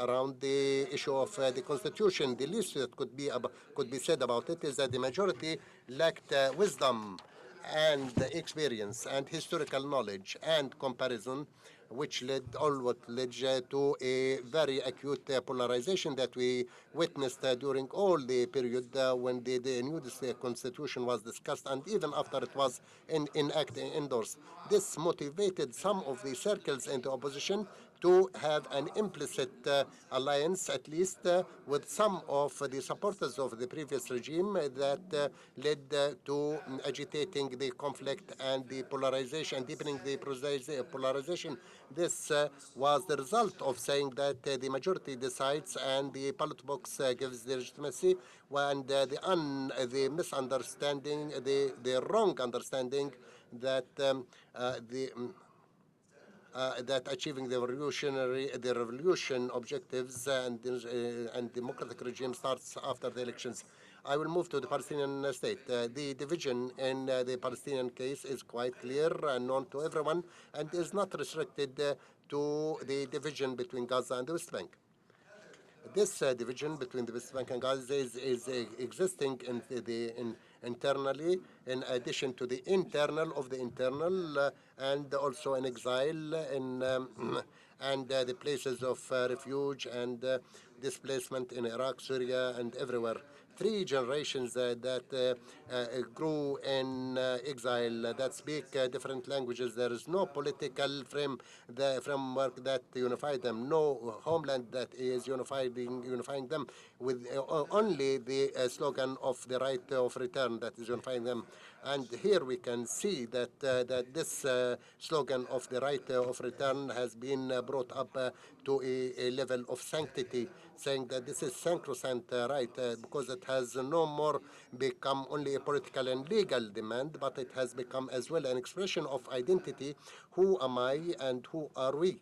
around the issue of the Constitution. The least that could be said about it is that the majority lacked wisdom and experience and historical knowledge and comparison, which led to a very acute polarization that we witnessed during all the period when the new constitution was discussed and even after it was endorsed. This motivated some of the circles in the opposition to have an implicit alliance, at least with some of the supporters of the previous regime that led to agitating the conflict and the polarization, deepening the polarization. This was the result of saying that the majority decides and the ballot box gives the legitimacy, and the misunderstanding, the wrong understanding that that achieving the revolution objectives and democratic regime starts after the elections. I will move to the Palestinian state. The division in the Palestinian case is quite clear and known to everyone and is not restricted to the division between Gaza and the West Bank. This division between the West Bank and Gaza is existing internally, in addition to the internal of the internal, and also in exile and the places of refuge and displacement in Iraq, Syria, and everywhere. 3 generations that grew in exile, that speak different languages. There is no political framework that unified them, no homeland that is unifying them, with only the slogan of the right of return that is unifying them. And here we can see that that this slogan of the right of return has been brought up to a level of sanctity, saying that this is sacrosanct right because it has no more become only a political and legal demand, but it has become as well an expression of identity. Who am I and who are we?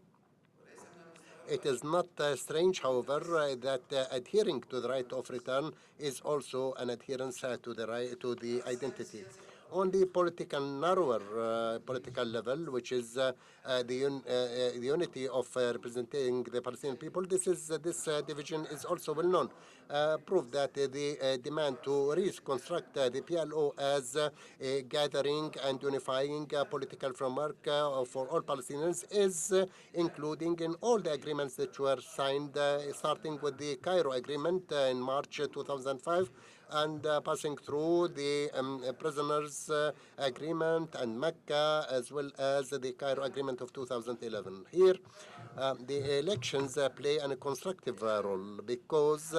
It is not strange, however, that adhering to the right of return is also an adherence to the identity. On the narrower political level, which is the unity of representing the Palestinian people, this division is also well known. Proof that the demand to reconstruct the PLO as a gathering and unifying political framework for all Palestinians is including in all the agreements that were signed, starting with the Cairo Agreement in March 2005, and passing through the prisoners agreement and Mecca, as well as the Cairo Agreement of 2011. Here, the elections play a constructive role because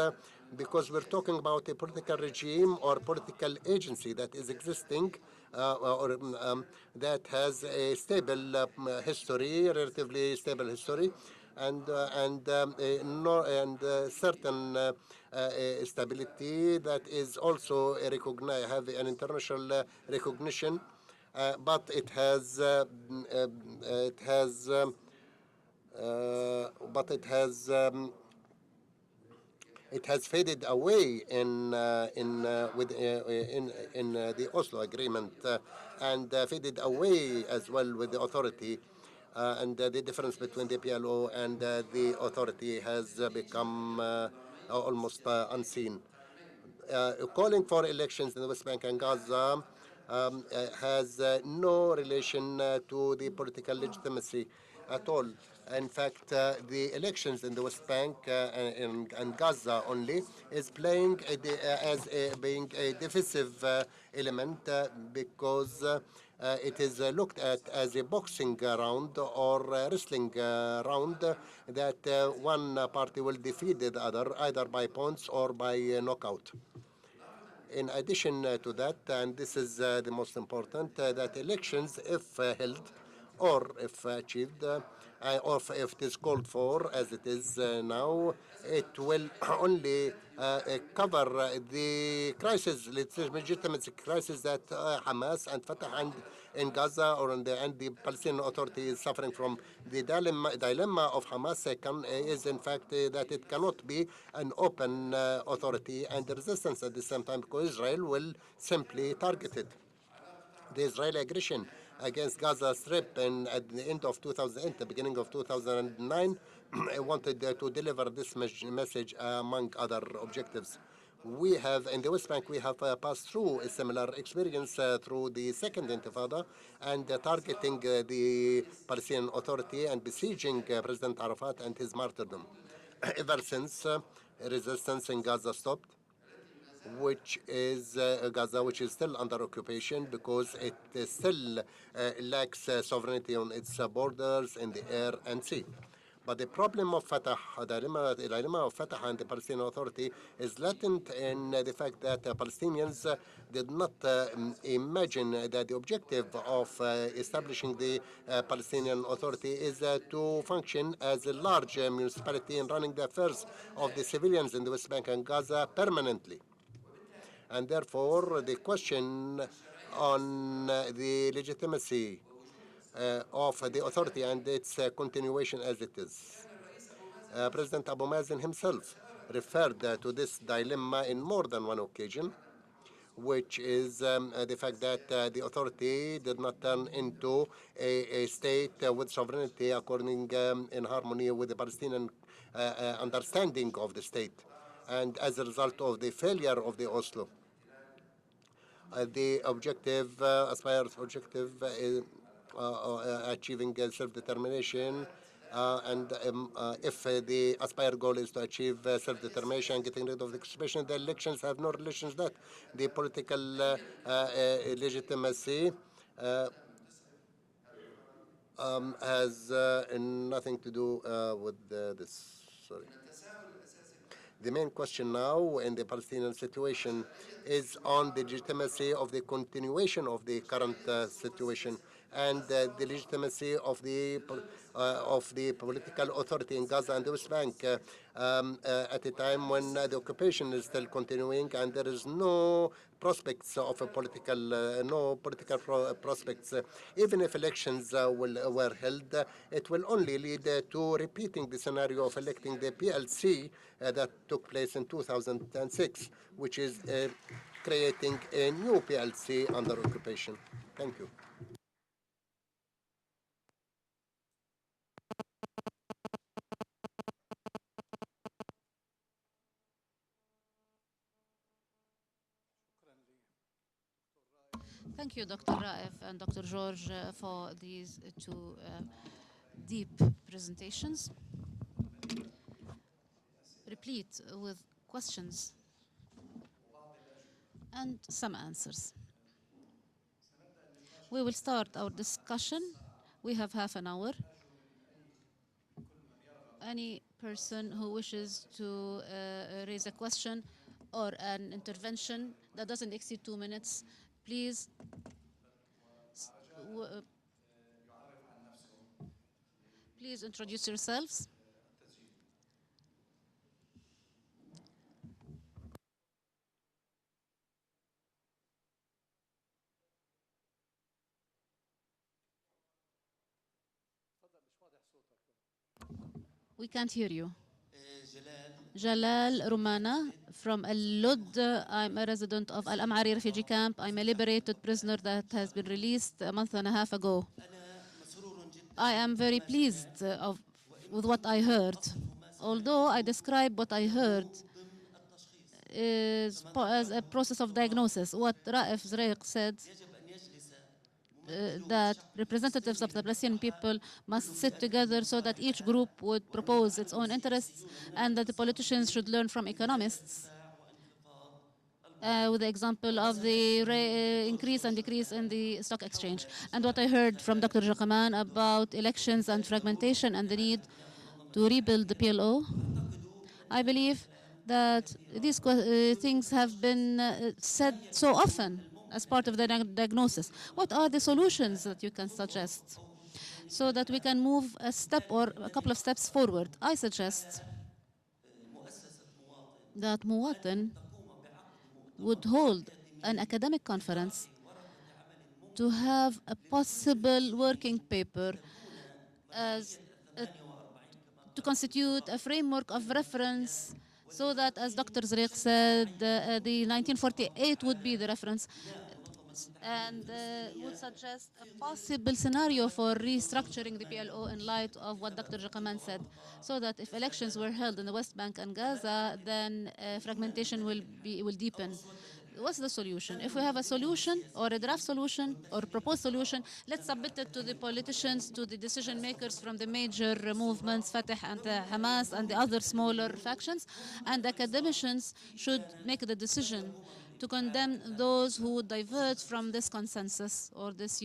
we're talking about a political regime or political agency that is existing that has a stable history, relatively stable history, and certain stability that is also have an international recognition, but it has faded away in the Oslo Agreement and faded away as well with the authority. And the difference between the PLO and the authority has become almost unseen. Calling for elections in the West Bank and Gaza has no relation to the political legitimacy at all. In fact, the elections in the West Bank and Gaza only is playing as being a divisive element because it is looked at as a boxing round or wrestling round that one party will defeat the other either by points or by knockout. In addition to that, and this is the most important, that elections, if held or if achieved, or if it is called for, as it is now, it will only cover the crisis, legitimate crisis that Hamas and Fatah and in Gaza and the Palestinian Authority is suffering from. The dilemma of Hamas is in fact that it cannot be an open authority and the resistance at the same time because Israel will simply target it. The Israeli aggression against Gaza Strip at the end of 2008, the beginning of 2009, wanted to deliver this message among other objectives. We have, in the West Bank, we have passed through a similar experience through the Second Intifada and targeting the Palestinian Authority and besieging President Arafat and his martyrdom. Ever since, resistance in Gaza stopped, which is Gaza, which is still under occupation because it still lacks sovereignty on its borders in the air and sea. But the problem of Fatah, the dilemma of Fatah and the Palestinian Authority is latent in the fact that Palestinians did not imagine that the objective of establishing the Palestinian Authority is to function as a large municipality in running the affairs of the civilians in the West Bank and Gaza permanently. And therefore, the question on the legitimacy of the authority and its continuation as it is. President Abu Mazen himself referred to this dilemma in more than one occasion, which is the fact that the authority did not turn into a state with sovereignty according in harmony with the Palestinian understanding of the state. And as a result of the failure of the Oslo, the objective, aspired objective, is achieving self-determination. And if the aspired goal is to achieve self-determination, getting rid of the occupation, the elections have no relation to that. The political legitimacy has nothing to do with this. Sorry. The main question now in the Palestinian situation is on the legitimacy of the continuation of the current situation and the legitimacy of the political authority in Gaza and the West Bank at a time when the occupation is still continuing and there is no prospects of a political, no political prospects. Even if elections were held, it will only lead to repeating the scenario of electing the PLC that took place in 2006, which is creating a new PLC under occupation. Thank you. Thank you, Dr. Raif and Dr. George, for these two deep presentations, replete with questions and some answers. We will start our discussion. We have half an hour. Any person who wishes to raise a question or an intervention that doesn't exceed 2 minutes, please please introduce yourselves. We can't hear you. Jalal Rumana from Al-Lud. I'm a resident of Al-Am'ari refugee camp. I'm a liberated prisoner that has been released a month and a half ago. I am very pleased with what I heard. Although I describe what I heard as a process of diagnosis. What Raif Zreik said, that representatives of the Palestinian people must sit together so that each group would propose its own interests and that the politicians should learn from economists. With the example of the increase and decrease in the stock exchange. And what I heard from Dr. Jakaman about elections and fragmentation and the need to rebuild the PLO, I believe that these things have been said so often as part of the diagnosis. What are the solutions that you can suggest so that we can move a step or a couple of steps forward? I suggest that Muwatin would hold an academic conference to have a possible working paper as to constitute a framework of reference so that, as Dr. Zreik said, the 1948 would be the reference. and would suggest a possible scenario for restructuring the PLO in light of what Dr. Jakaman said, so that if elections were held in the West Bank and Gaza, then fragmentation will deepen. What's the solution? If we have a solution or a draft solution or a proposed solution, let's submit it to the politicians, to the decision makers from the major movements, Fatah and Hamas and the other smaller factions, and academicians should make the decision to condemn those who would divert from this consensus or this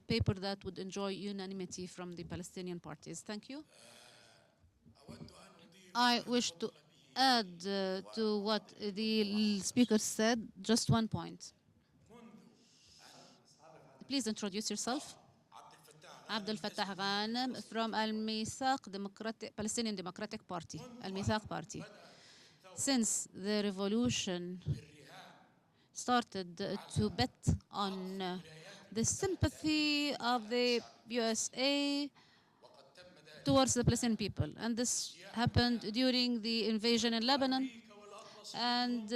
paper that would enjoy unanimity from the Palestinian parties. Thank you. I wish to add to what the speaker said just one point. Please introduce yourself. Abdel Fattah Ghanem from Al-Mithaq Palestinian Democratic Party, Al-Mithaq Party. Since the revolution started to bet on the sympathy of the USA towards the Palestinian people. And this happened during the invasion in Lebanon. And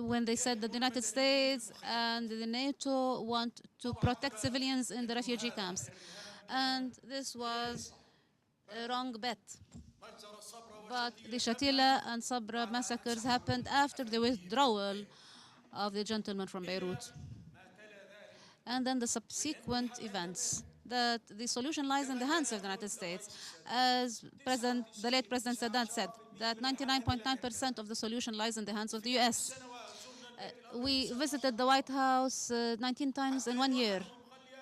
when they said that the United States and the NATO want to protect civilians in the refugee camps. And this was a wrong bet. But the Shatila and Sabra massacres happened after the withdrawal of the gentleman from Beirut. And then the subsequent events, that the solution lies in the hands of the United States. As the late President Sadat said, that 99.9% of the solution lies in the hands of the US. We visited the White House 19 times in 1 year,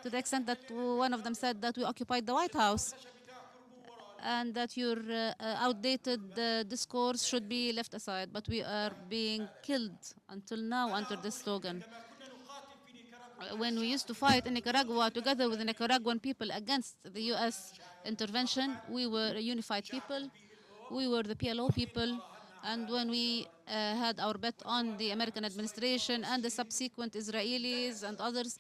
to the extent that one of them said that we occupied the White House and that your outdated discourse should be left aside. But we are being killed until now under this slogan. When we used to fight in Nicaragua together with the Nicaraguan people against the US intervention, we were a unified people. We were the PLO people. And when we had our bet on the American administration and the subsequent Israelis and others,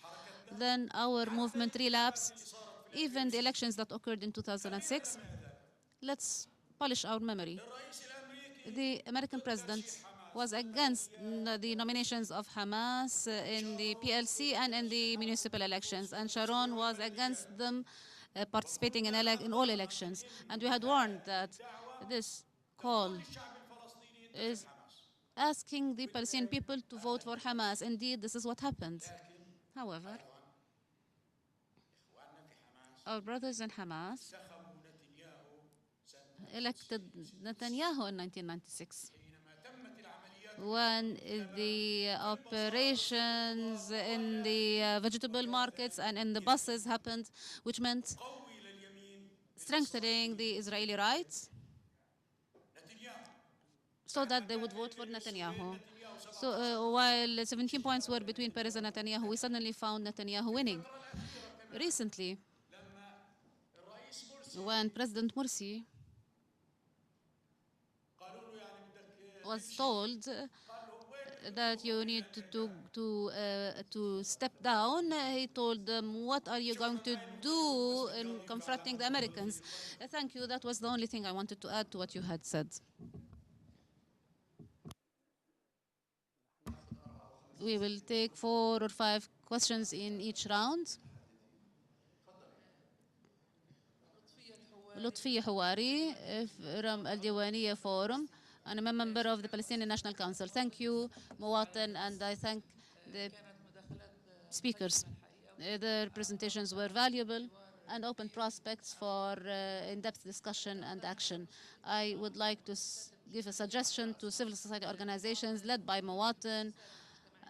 then our movement relapsed. Even the elections that occurred in 2006, let's polish our memory. The American president was against the nominations of Hamas in the PLC and in the municipal elections, and Sharon was against them participating in all elections. And we had warned that this call is asking the Palestinian people to vote for Hamas. Indeed, this is what happened. However, our brothers in Hamas elected Netanyahu in 1996. When the operations in the vegetable markets and in the buses happened, which meant strengthening the Israeli rights so that they would vote for Netanyahu. So while 17 points were between Perez and Netanyahu, we suddenly found Netanyahu winning. Recently, when President Morsi was told that you need to step down, he told them, "What are you going to do in confronting the Americans?" Thank you. That was the only thing I wanted to add to what you had said. We will take 4 or 5 questions in each round. Lutfi Hawari from Al Diwaniya Forum. And I'm a member of the Palestinian National Council. Thank you, Muwatin, and I thank the speakers. Their presentations were valuable and open prospects for in-depth discussion and action. I would like to give a suggestion to civil society organizations led by Muwatin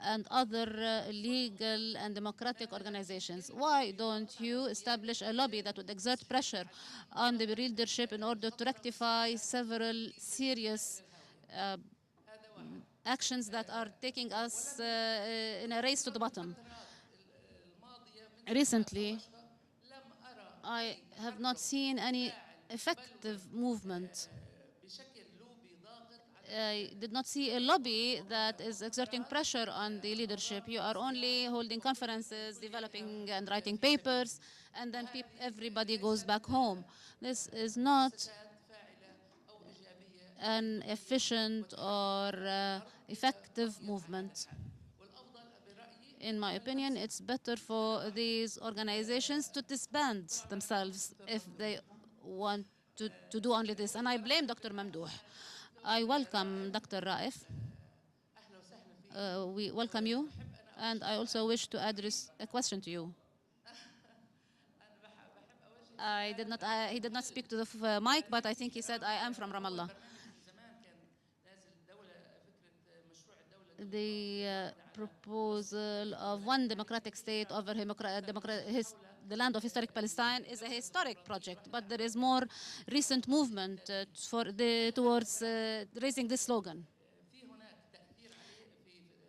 and other legal and democratic organizations. Why don't you establish a lobby that would exert pressure on the leadership in order to rectify several serious actions that are taking us in a race to the bottom? Recently, I have not seen any effective movement. I did not see a lobby that is exerting pressure on the leadership. You are only holding conferences, developing and writing papers, and then everybody goes back home. This is not an efficient or effective movement. In my opinion, it's better for these organizations to disband themselves if they want to do only this. And I blame Dr. Mamdouh. I welcome Dr. Raif. We welcome you. And I also wish to address a question to you. He did not speak to the mic, but I think he said, I am from Ramallah. The proposal of one democratic state over the land of historic Palestine is a historic project, but there is more recent movement towards raising this slogan.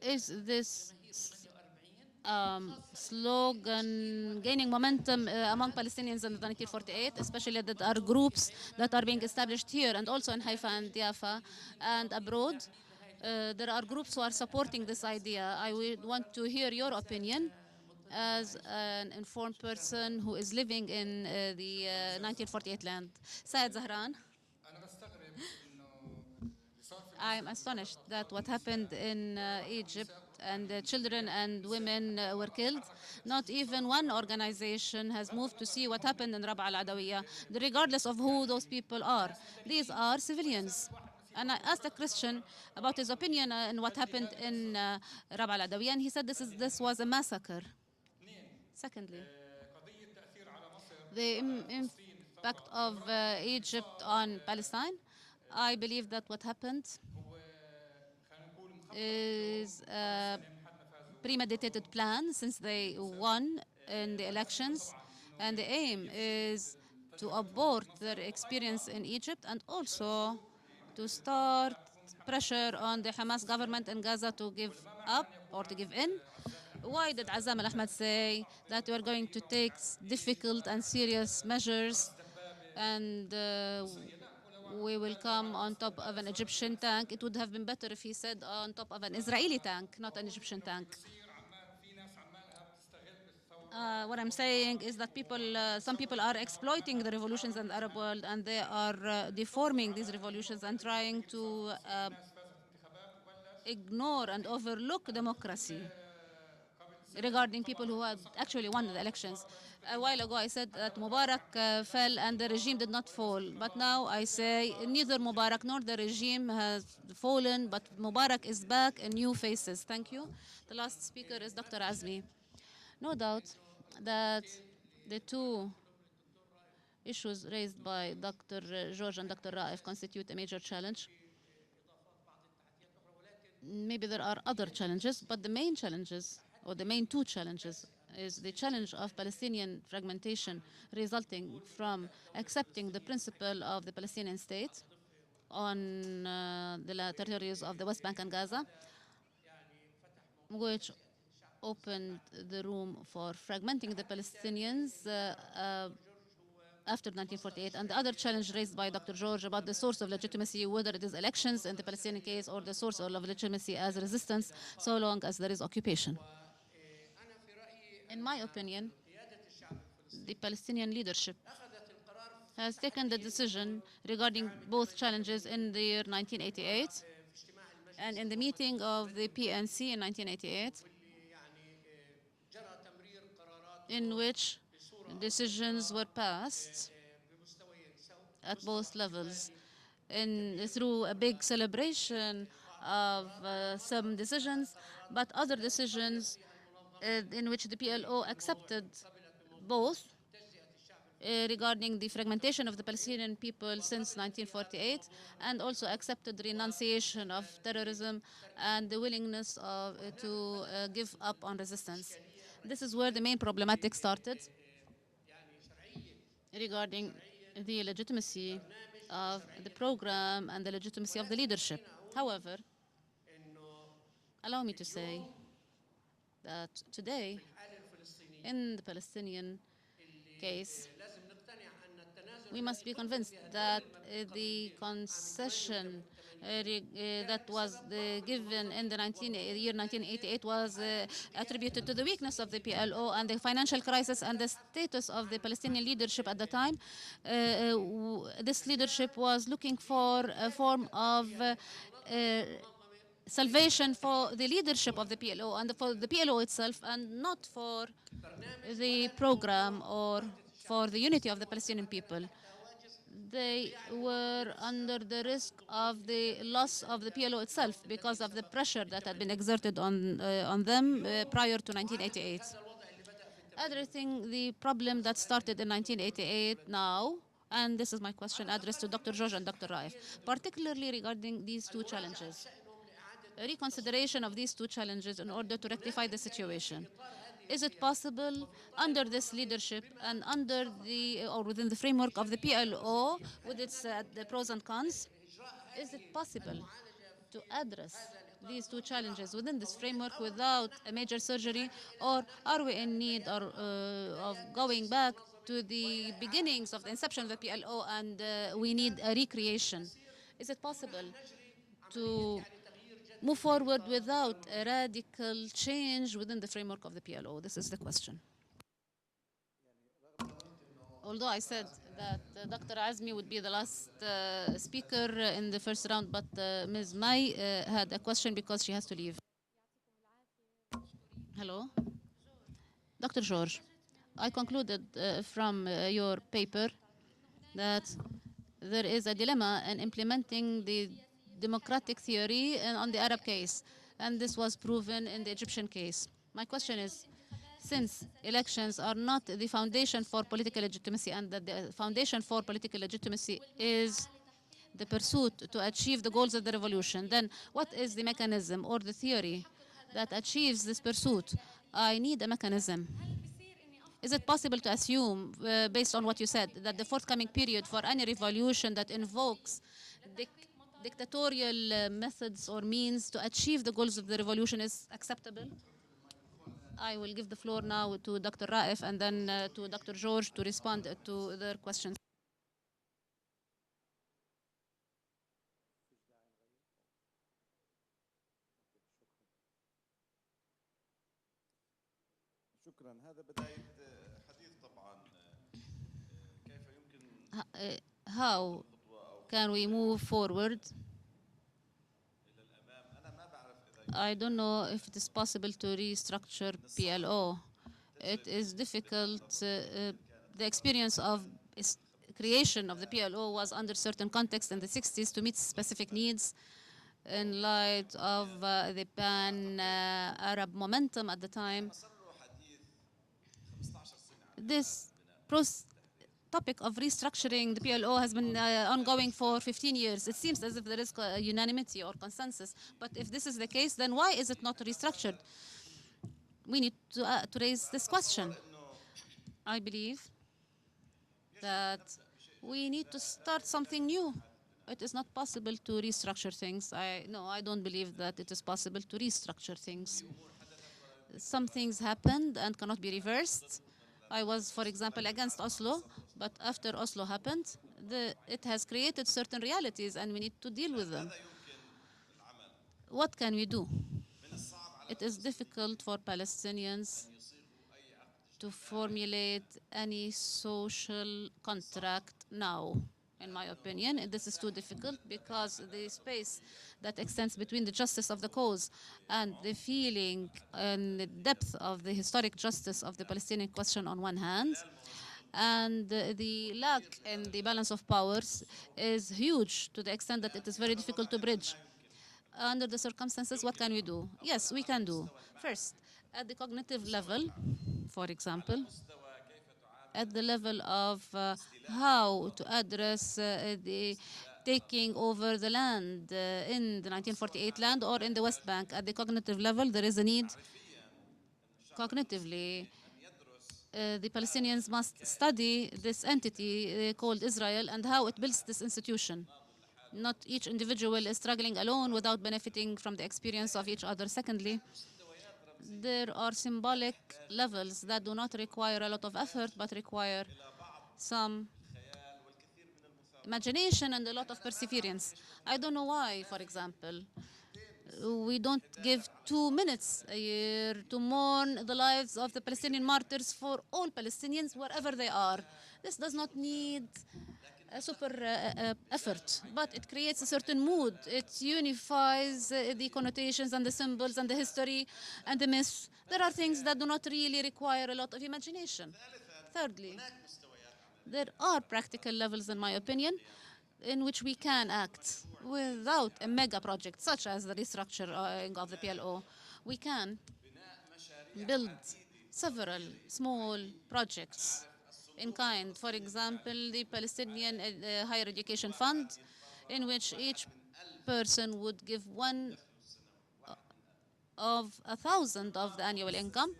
Is this slogan gaining momentum among Palestinians in 1948, especially that are groups that are being established here and also in Haifa and Jaffa and abroad? There are groups who are supporting this idea. I would want to hear your opinion as an informed person who is living in the 1948 land. Saad Zahran. I'm astonished that what happened in Egypt and children and women were killed. Not even one organization has moved to see what happened in Rab'a al-Adawiyya, regardless of who those people are. These are civilians. And I asked a Christian about his opinion on what happened in Rab'a al-Adawiyya, and he said this was a massacre. Secondly, the impact of Egypt on Palestine. I believe that what happened is a premeditated plan since they won in the elections, and the aim is to abort their experience in Egypt and also to start pressure on the Hamas government in Gaza to give up or to give in. Why did Azam al-Ahmad say that we are going to take difficult and serious measures and we will come on top of an Egyptian tank? It would have been better if he said on top of an Israeli tank, not an Egyptian tank. What I'm saying is that some people are exploiting the revolutions in the Arab world, and they are deforming these revolutions and trying to ignore and overlook democracy regarding people who had actually won the elections. A while ago, I said that Mubarak fell and the regime did not fall. But now I say neither Mubarak nor the regime has fallen, but Mubarak is back in new faces. Thank you. The last speaker is Dr. Azmi. No doubt that the two issues raised by Dr. George and Dr. Raif constitute a major challenge. Maybe there are other challenges, but the main challenges, or the main two challenges, is the challenge of Palestinian fragmentation resulting from accepting the principle of the Palestinian state on the territories of the West Bank and Gaza, which opened the room for fragmenting the Palestinians after 1948, and the other challenge raised by Dr. George about the source of legitimacy, whether it is elections in the Palestinian case or the source of legitimacy as resistance, so long as there is occupation. In my opinion, the Palestinian leadership has taken the decision regarding both challenges in the year 1988 and in the meeting of the PNC in 1988, in which decisions were passed at both levels through a big celebration of some decisions, but other decisions in which the PLO accepted both regarding the fragmentation of the Palestinian people since 1948 and also accepted the renunciation of terrorism and the willingness to give up on resistance. This is where the main problematic started regarding the legitimacy of the program and the legitimacy of the leadership. However, allow me to say that today, in the Palestinian case, we must be convinced that the concession that was given in the year 1988 was attributed to the weakness of the PLO and the financial crisis and the status of the Palestinian leadership at the time. This leadership was looking for a form of salvation for the leadership of the PLO and for the PLO itself, and not for the program or for the unity of the Palestinian people. They were under the risk of the loss of the PLO itself because of the pressure that had been exerted on them prior to 1988. Addressing the problem that started in 1988 now, and this is my question addressed to Dr. George and Dr. Raif, particularly regarding these two challenges. A reconsideration of these two challenges in order to rectify the situation. Is it possible under this leadership and under the or within the framework of the PLO with its the pros and cons? Is it possible to address these two challenges within this framework without a major surgery, or are we in need of going back to the beginnings of the inception of the PLO and we need a recreation? Is it possible to move forward without a radical change within the framework of the PLO? This is the question. Although I said that Dr. Azmi would be the last speaker in the first round, but Ms. Mai had a question because she has to leave. Hello? Dr. George, I concluded from your paper that there is a dilemma in implementing the democratic theory on the Arab case, and this was proven in the Egyptian case. My question is, since elections are not the foundation for political legitimacy and that the foundation for political legitimacy is the pursuit to achieve the goals of the revolution, then what is the mechanism or the theory that achieves this pursuit? I need a mechanism. Is it possible to assume, based on what you said, that the forthcoming period for any revolution that invokes dictatorial methods or means to achieve the goals of the revolution is acceptable? I will give the floor now to Dr. Raif and then to Dr. George to respond to their questions. شكرا. هذا بداية حديث طبعا كيف يمكن How can we move forward? إلى الأمام. أنا ما بعرف إذا I don't know if it is possible to restructure PLO. It is difficult. The experience of creation of the PLO was under certain context in the 60s to meet specific needs in light of the pan-Arab momentum at the time. صار له حديث 15 سنة عن This topic of restructuring the PLO has been ongoing for 15 years. It seems as if there is unanimity or consensus. But if this is the case, then why is it not restructured? We need to raise this question. I believe that we need to start something new. It is not possible to restructure things. I don't believe that it is possible to restructure things. Some things happened and cannot be reversed. I was, for example, against Oslo, but after Oslo happened, it has created certain realities and we need to deal with them. What can we do? It is difficult for Palestinians to formulate any social contract now. In my opinion, this is too difficult because the space that extends between the justice of the cause and the feeling and the depth of the historic justice of the Palestinian question on one hand, and the lack in the balance of powers is huge to the extent that it is very difficult to bridge. Under the circumstances, what can we do? Yes, we can do. First, at the cognitive level, for example, at the level of how to address the taking over the land in the 1948 land or in the West Bank. At the cognitive level, there is a need cognitively. The Palestinians must study this entity called Israel and how it builds this institution. Not each individual is struggling alone without benefiting from the experience of each other. Secondly, there are symbolic levels that do not require a lot of effort but require some imagination and a lot of perseverance. I don't know why, for example, we don't give 2 minutes a year to mourn the lives of the Palestinian martyrs for all Palestinians wherever they are. This does not need a super effort, but it creates a certain mood. It unifies the connotations and the symbols and the history and the myths. There are things that do not really require a lot of imagination. Thirdly, there are practical levels, in my opinion, in which we can act without a mega project such as the restructuring of the PLO. We can build several small projects in kind. For example, the Palestinian Higher Education Fund, in which each person would give one of 1,000 of the annual income,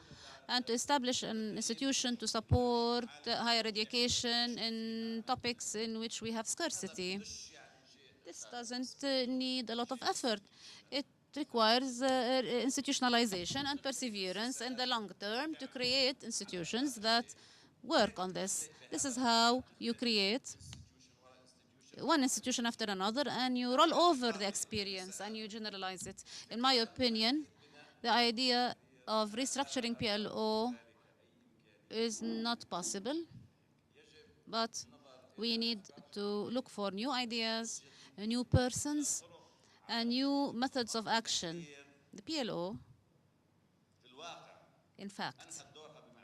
and to establish an institution to support higher education in topics in which we have scarcity. This doesn't need a lot of effort. It requires institutionalization and perseverance in the long term to create institutions that work on this. This is how you create one institution after another, and you roll over the experience and you generalize it. In my opinion, the idea of restructuring PLO is not possible, but we need to look for new ideas, new persons, and new methods of action. The PLO, in fact,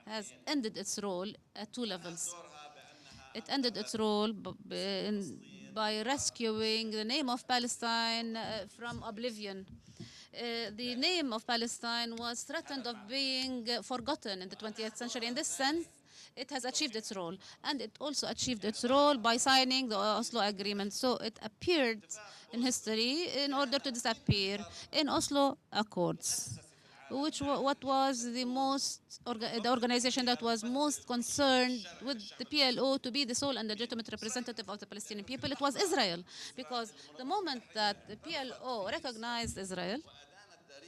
has ended its role at two levels. It ended its role by rescuing the name of Palestine from oblivion. The name of Palestine was threatened of being forgotten in the 20th century. In this sense, it has achieved its role. And it also achieved its role by signing the Oslo Agreement. So it appeared in history in order to disappear in Oslo Accords, what was the organization that was most concerned with the PLO to be the sole and legitimate representative of the Palestinian people. It was Israel, because the moment that the PLO recognized Israel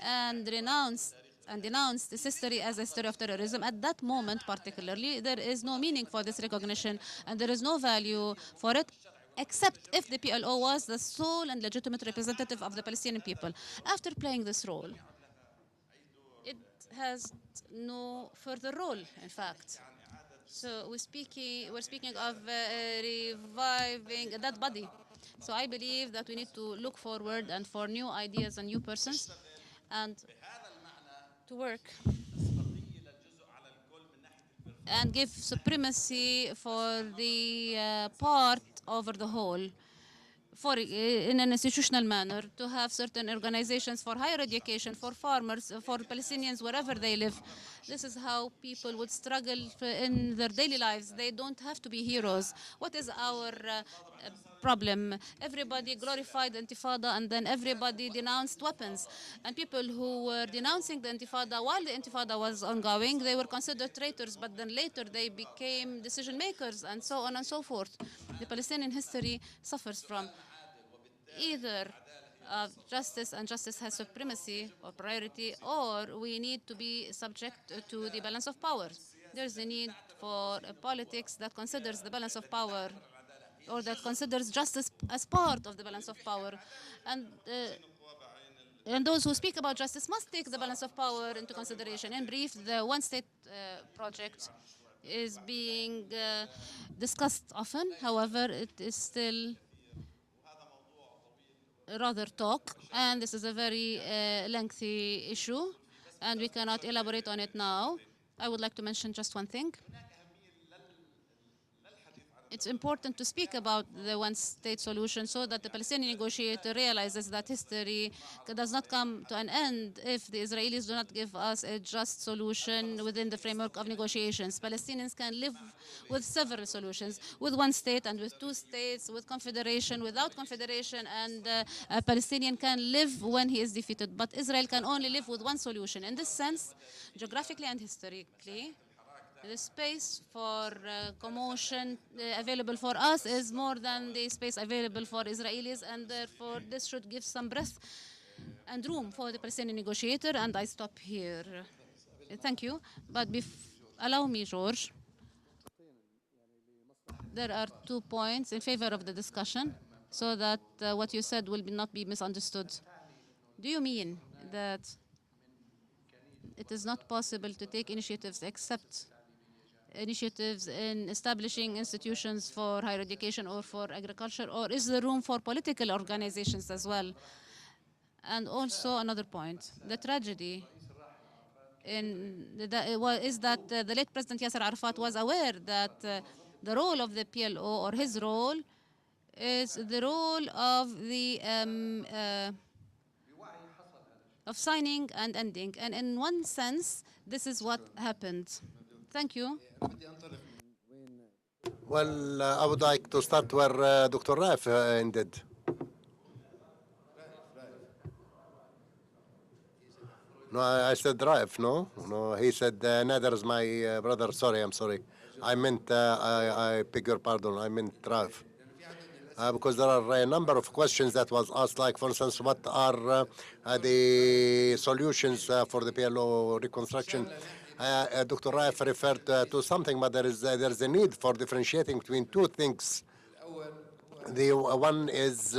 and denounced this history as a history of terrorism, at that moment particularly, there is no meaning for this recognition and there is no value for it, except if the PLO was the sole and legitimate representative of the Palestinian people. After playing this role, it has no further role, in fact. So we're speaking of reviving that body. So I believe that we need to look forward and for new ideas and new persons, and to work and give supremacy for the part over the whole, for in an institutional manner, to have certain organizations for higher education, for farmers, for Palestinians, wherever they live. This is how people would struggle in their daily lives. They don't have to be heroes. What is our problem? Everybody glorified the Intifada and then everybody denounced weapons. And people who were denouncing the Intifada while the Intifada was ongoing, they were considered traitors, but then later they became decision makers and so on and so forth. The Palestinian history suffers from either justice, and justice has supremacy or priority, or we need to be subject to the balance of power. There's a need for a politics that considers the balance of power, or that considers justice as part of the balance of power. And those who speak about justice must take the balance of power into consideration. In brief, the one-state project is being discussed often. However, it is still rather talk, and this is a very lengthy issue, and we cannot elaborate on it now. I would like to mention just one thing. It's important to speak about the one-state solution so that the Palestinian negotiator realizes that history does not come to an end if the Israelis do not give us a just solution within the framework of negotiations. Palestinians can live with several solutions, with one state and with two states, with confederation, without confederation, and a Palestinian can live when he is defeated. But Israel can only live with one solution. In this sense, geographically and historically, the space for commotion available for us is more than the space available for Israelis, and therefore this should give some breath and room for the Palestinian negotiator. And I stop here. Thank you. But allow me, George. There are 2 points in favor of the discussion so that what you said will not be misunderstood. Do you mean that it is not possible to take initiatives except initiatives in establishing institutions for higher education or for agriculture, or is there room for political organizations as well? And also another point, the tragedy is that the late President Yasser Arafat was aware that the role of the PLO, or his role, is the role of signing and ending. And in one sense, this is what happened. Thank you. Well, I would like to start where Dr. Raif ended. No, I said Raif, no? No, he said Nader is my brother. Sorry, I'm sorry. I meant, I beg your pardon, I meant Raif. Because there are a number of questions that was asked, like, for instance, what are the solutions for the PLO reconstruction? Dr. Raif referred to something, but there is a need for differentiating between two things. The one is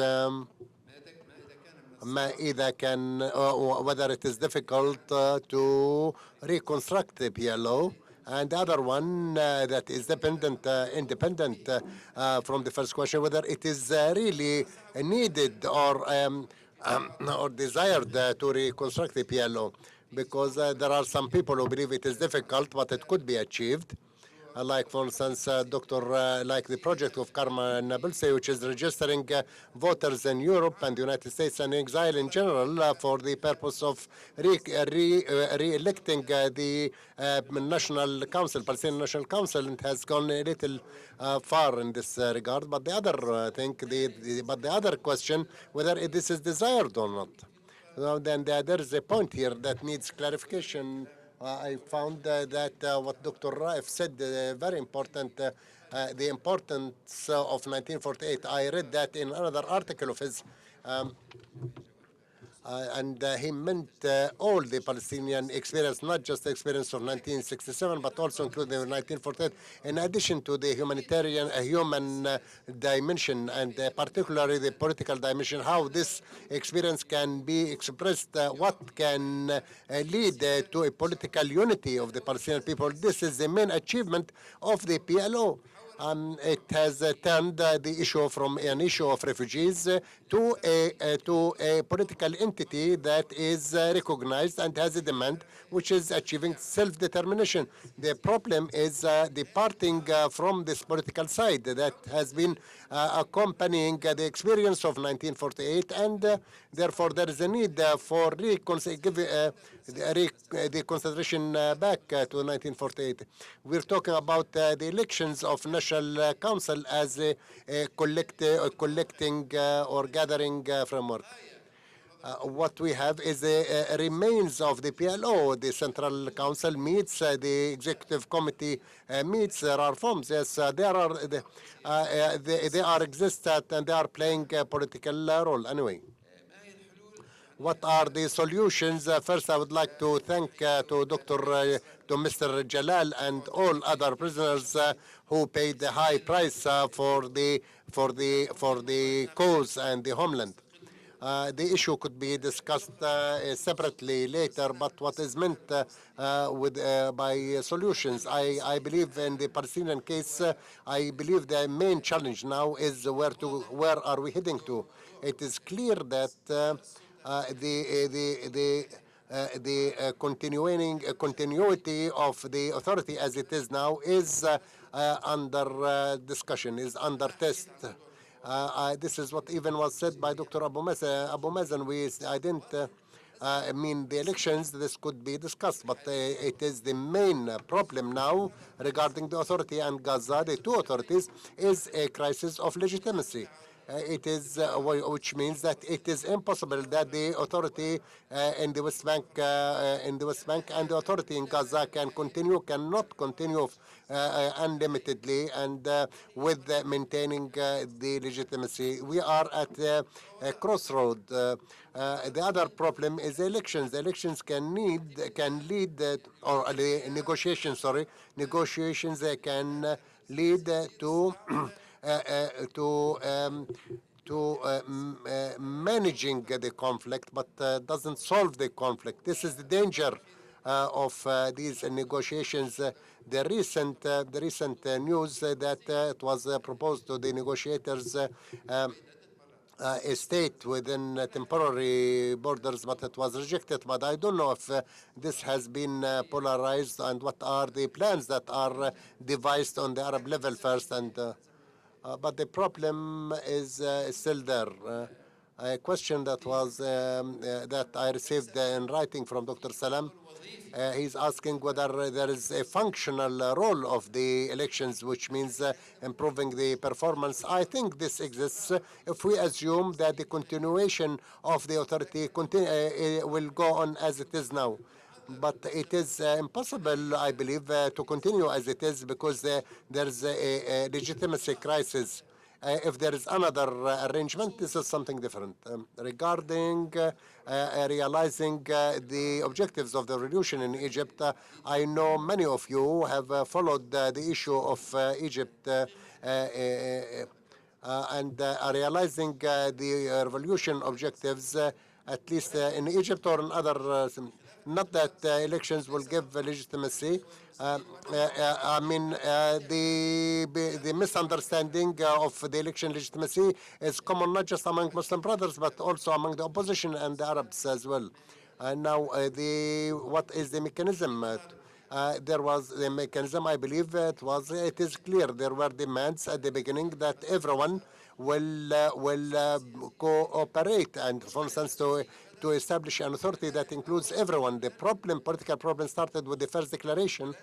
whether it is difficult to reconstruct the PLO, and the other one that is independent from the first question, whether it is really needed or desired to reconstruct the PLO, because there are some people who believe it is difficult, but it could be achieved. Like, for instance, like the project of Karma Nabilse, which is registering voters in Europe and the United States and exile in general for the purpose of re-electing the National Council, Palestinian National Council. It has gone a little far in this regard. But the other thing, but the other question, whether this is desired or not. Then there is a point here that needs clarification. I found that what Dr. Raif said, very important, the importance of 1948. I read that in another article of his, and he meant all the Palestinian experience, not just the experience of 1967, but also including 1948, in addition to the humanitarian, human dimension, and particularly the political dimension, how this experience can be expressed, what can lead to a political unity of the Palestinian people. This is the main achievement of the PLO. It has turned the issue from an issue of refugees to a political entity that is recognized and has a demand, which is achieving self-determination. The problem is departing from this political side that has been accompanying the experience of 1948, and therefore there is a need for the consideration back to 1948. We're talking about the elections of National Council as a collecting or gathering framework. What we have is the remains of the PLO. The Central Council meets, the Executive Committee meets. There are forms. Yes, there are. They are existent and they are playing a political role. Anyway, what are the solutions? First, I would like to thank to Mr. Jalal and all other prisoners who paid the high price for the cause and the homeland. The issue could be discussed separately later, but what is meant by solutions, I believe in the Palestinian case, I believe the main challenge now is where are we heading to? It is clear that continuity of the authority as it is now is under discussion, is under test. This is what even was said by Dr. Abu Mazen. I didn't mean the elections. This could be discussed, but it is the main problem now regarding the authority and Gaza. The two authorities is a crisis of legitimacy. It is, which means that it is impossible that the authority in the West Bank, and the authority in Gaza cannot continue unlimitedly and with maintaining the legitimacy. We are at a crossroad. The other problem is elections. Elections can lead or negotiations. Sorry, negotiations can lead to managing the conflict, but doesn't solve the conflict. This is the danger of these negotiations. The recent news that it was proposed to the negotiators a state within temporary borders, but it was rejected. But I don't know if this has been polarized and what are the plans that are devised on the Arab level first. But the problem is still there. A question that was that I received in writing from Dr. Salam. He's asking whether there is a functional role of the elections, which means improving the performance. I think this exists if we assume that the continuation of the authority will go on as it is now. But it is impossible, I believe, to continue as it is because there's a legitimacy crisis. If there is another arrangement, this is something different. Regarding realizing the objectives of the revolution in Egypt, I know many of you have followed the issue of Egypt and realizing the revolution objectives, at least in Egypt or in other, not that elections will give legitimacy. I mean, the misunderstanding of the election legitimacy is common not just among Muslim brothers, but also among the opposition and the Arabs as well. And now, what is the mechanism? There was the mechanism, I believe it is clear. There were demands at the beginning that everyone will cooperate and, for instance, to establish an authority that includes everyone. The political problem started with the first declaration,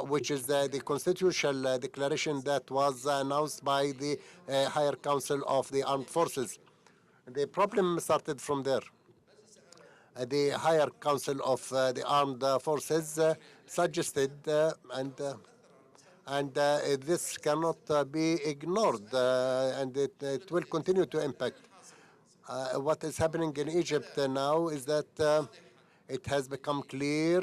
which is the constitutional declaration that was announced by the Higher Council of the Armed Forces. The problem started from there. The Higher Council of the Armed Forces suggested, and this cannot be ignored, and it will continue to impact. What is happening in Egypt now is that it has become clear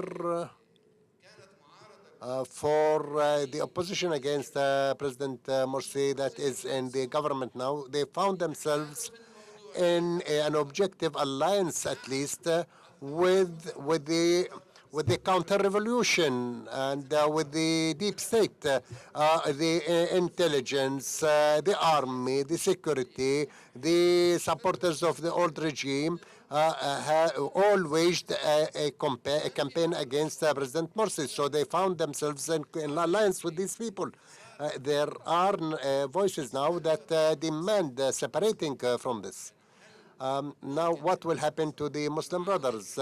for the opposition against President Morsi that is in the government now. They found themselves in an objective alliance, at least, with the counter-revolution and with the deep state, the intelligence, the army, the security, the supporters of the old regime, all waged a campaign against President Morsi. So they found themselves in alliance with these people. There are voices now that demand separating from this. Now, what will happen to the Muslim brothers?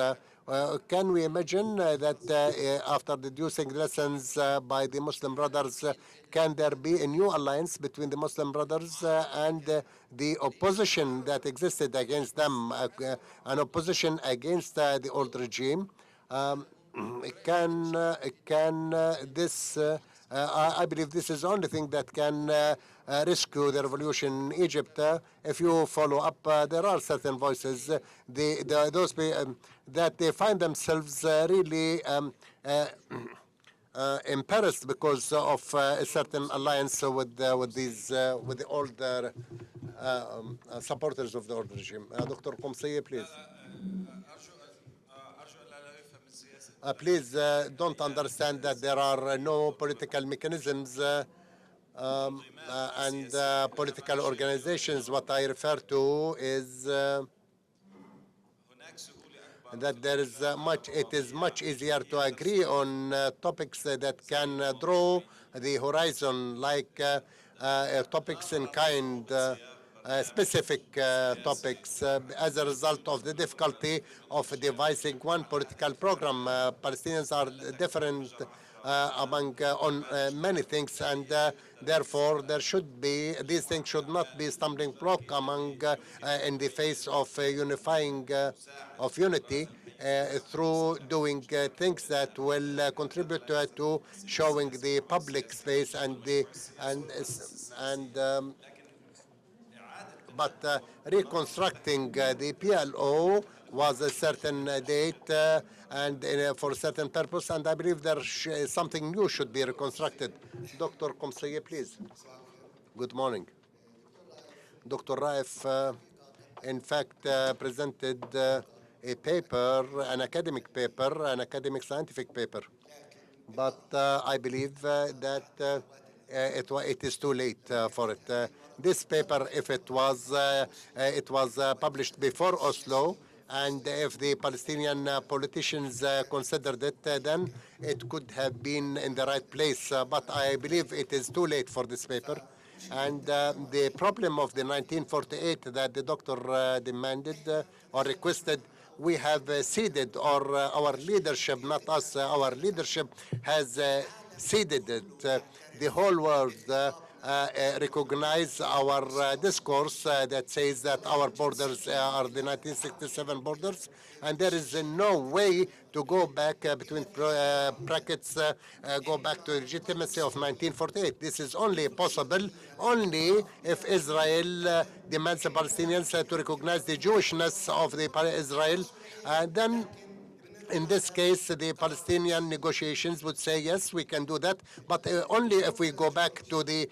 Can we imagine that after deducing lessons by the Muslim brothers, can there be a new alliance between the Muslim brothers and the opposition that existed against them, an opposition against the old regime? Can this? I believe this is the only thing that can rescue the revolution in Egypt. If you follow up, there are certain voices those that they find themselves really embarrassed because of a certain alliance with the old supporters of the old regime. Dr. Qumsiye, please. Please don't understand that there are no political mechanisms and political organizations. What I refer to is that it is much easier to agree on topics that can draw the horizon, like topics in kind, specific topics, as a result of the difficulty of devising one political program. Palestinians are different on many things, and therefore there should be, these things should not be stumbling block in the face of unifying of unity through doing things that will contribute to showing the public space but reconstructing the PLO was a certain date and for a certain purpose, and I believe something new should be reconstructed. Dr. Qumsiye, please. Good morning. Dr. Raif, in fact, presented a paper, an academic paper, an academic scientific paper. But I believe that it is too late for it. This paper, if it was published before Oslo, and if the Palestinian politicians considered it, then it could have been in the right place. But I believe it is too late for this paper. And the problem of the 1948 that the doctor demanded or requested, we have ceded, or our leadership, not us, our leadership has ceded it. The whole world recognize our discourse that says that our borders are the 1967 borders, and there is no way to go back between brackets, go back to the legitimacy of 1948. This is only possible only if Israel demands the Palestinians to recognize the Jewishness of the Israel. Then in this case, the Palestinian negotiations would say, yes, we can do that, but only if we go back to the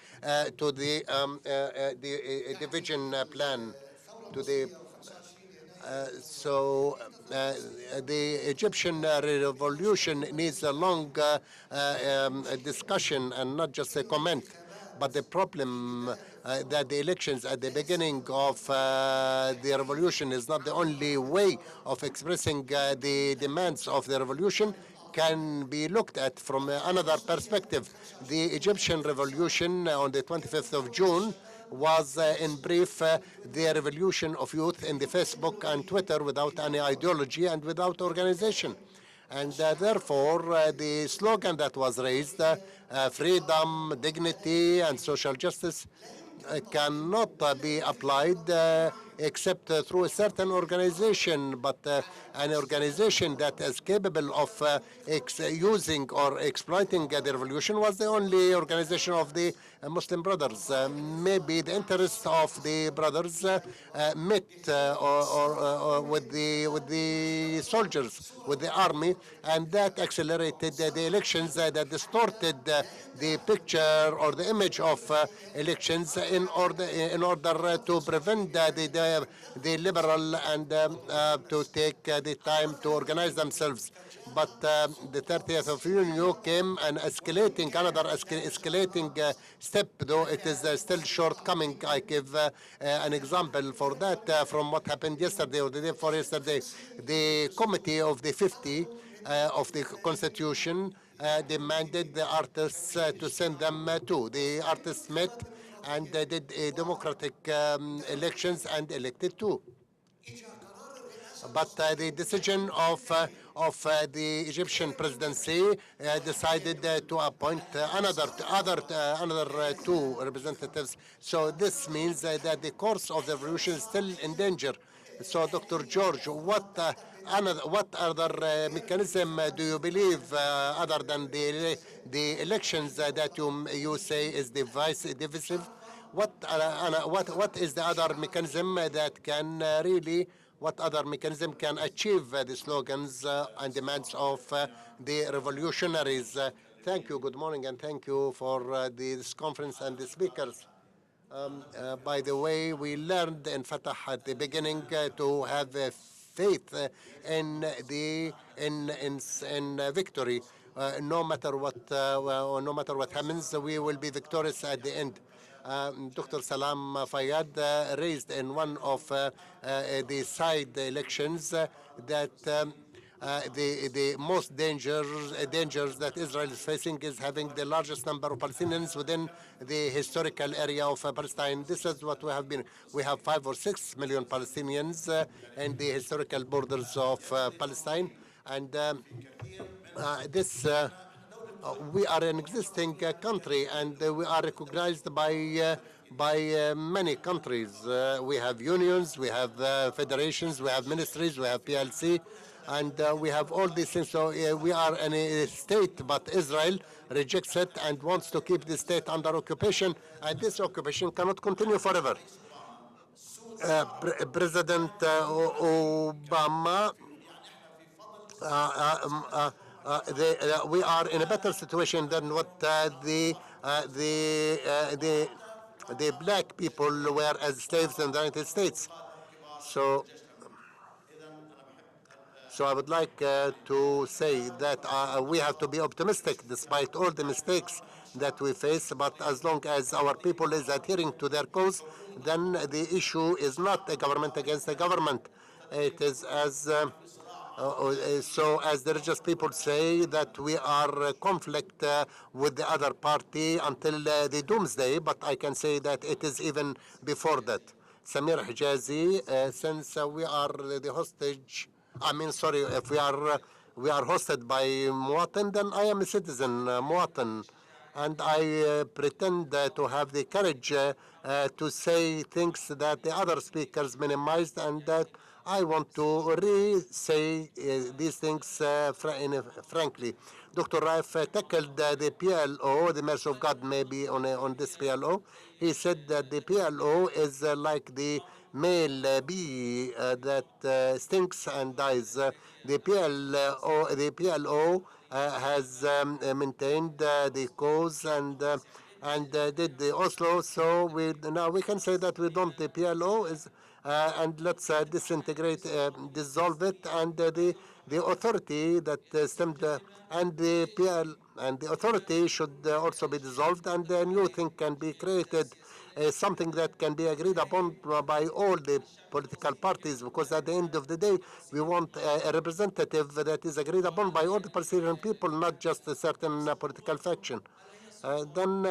division plan, to the the Egyptian revolution needs a long discussion and not just a comment. But the problem that the elections at the beginning of the revolution is not the only way of expressing the demands of the revolution, can be looked at from another perspective. The Egyptian revolution on the 25th of June was, in brief, the revolution of youth in the Facebook and Twitter without any ideology and without organization. And therefore, the slogan that was raised, freedom, dignity, and social justice, cannot be applied except through a certain organization, but an organization that is capable of using or exploiting the revolution was the only organization of the Muslim Brothers. Maybe the interests of the brothers met or with the soldiers, with the army, and that accelerated the elections that distorted the picture or the image of elections in order to prevent the liberal and to take the time to organize themselves. But the 30th of June came an escalating, another escalating step, though it is still shortcoming. I give an example for that from what happened yesterday or the day before yesterday. The committee of the 50 of the Constitution demanded the artists to send them to. The artists met and did democratic elections and elected two. But the decision of the Egyptian presidency decided to appoint another two representatives. So this means that the course of the revolution is still in danger. So, Dr. George, what other mechanism do you believe other than the elections that you say is divisive? What is the other mechanism that can really? What other mechanism can achieve the slogans and demands of the revolutionaries? Thank you. Good morning, and thank you for this conference and the speakers. By the way, we learned in Fatah at the beginning to have faith in victory. No matter what happens, we will be victorious at the end. Dr. Salam Fayyad raised in one of the side elections that the most dangers that Israel is facing is having the largest number of Palestinians within the historical area of Palestine. This is what we have been. We have 5 or 6 million Palestinians in the historical borders of Palestine, and this. We are an existing country, and we are recognized by many countries. We have unions, we have federations, we have ministries, we have PLC, and we have all these things. So we are in a state, but Israel rejects it and wants to keep the state under occupation, and this occupation cannot continue forever. President Obama we are in a better situation than what the black people were as slaves in the United States. So So I would like to say that we have to be optimistic despite all the mistakes that we face, but as long as our people is adhering to their cause, then the issue is not a government against a government. It is so as the religious people say that we are conflict with the other party until the doomsday, but I can say that it is even before that. Samir Hijazi, since we are the hostage, I mean, sorry, if we are hosted by Muwatin, then I am a citizen, Muwatin, and I pretend to have the courage to say things that the other speakers minimized, and that I want to re-say these things frankly. Dr. Raif tackled the PLO, the mercy of God maybe on this PLO. He said that the PLO is like the male bee that stinks and dies. The PLO has maintained the cause and did the Oslo. So now we can say that we don't. The PLO is and let's disintegrate, dissolve it, and the authority that stemmed and the PL and the authority should also be dissolved, and a new thing can be created, something that can be agreed upon by all the political parties, because at the end of the day, we want a representative that is agreed upon by all the Palestinian people, not just a certain political faction. Then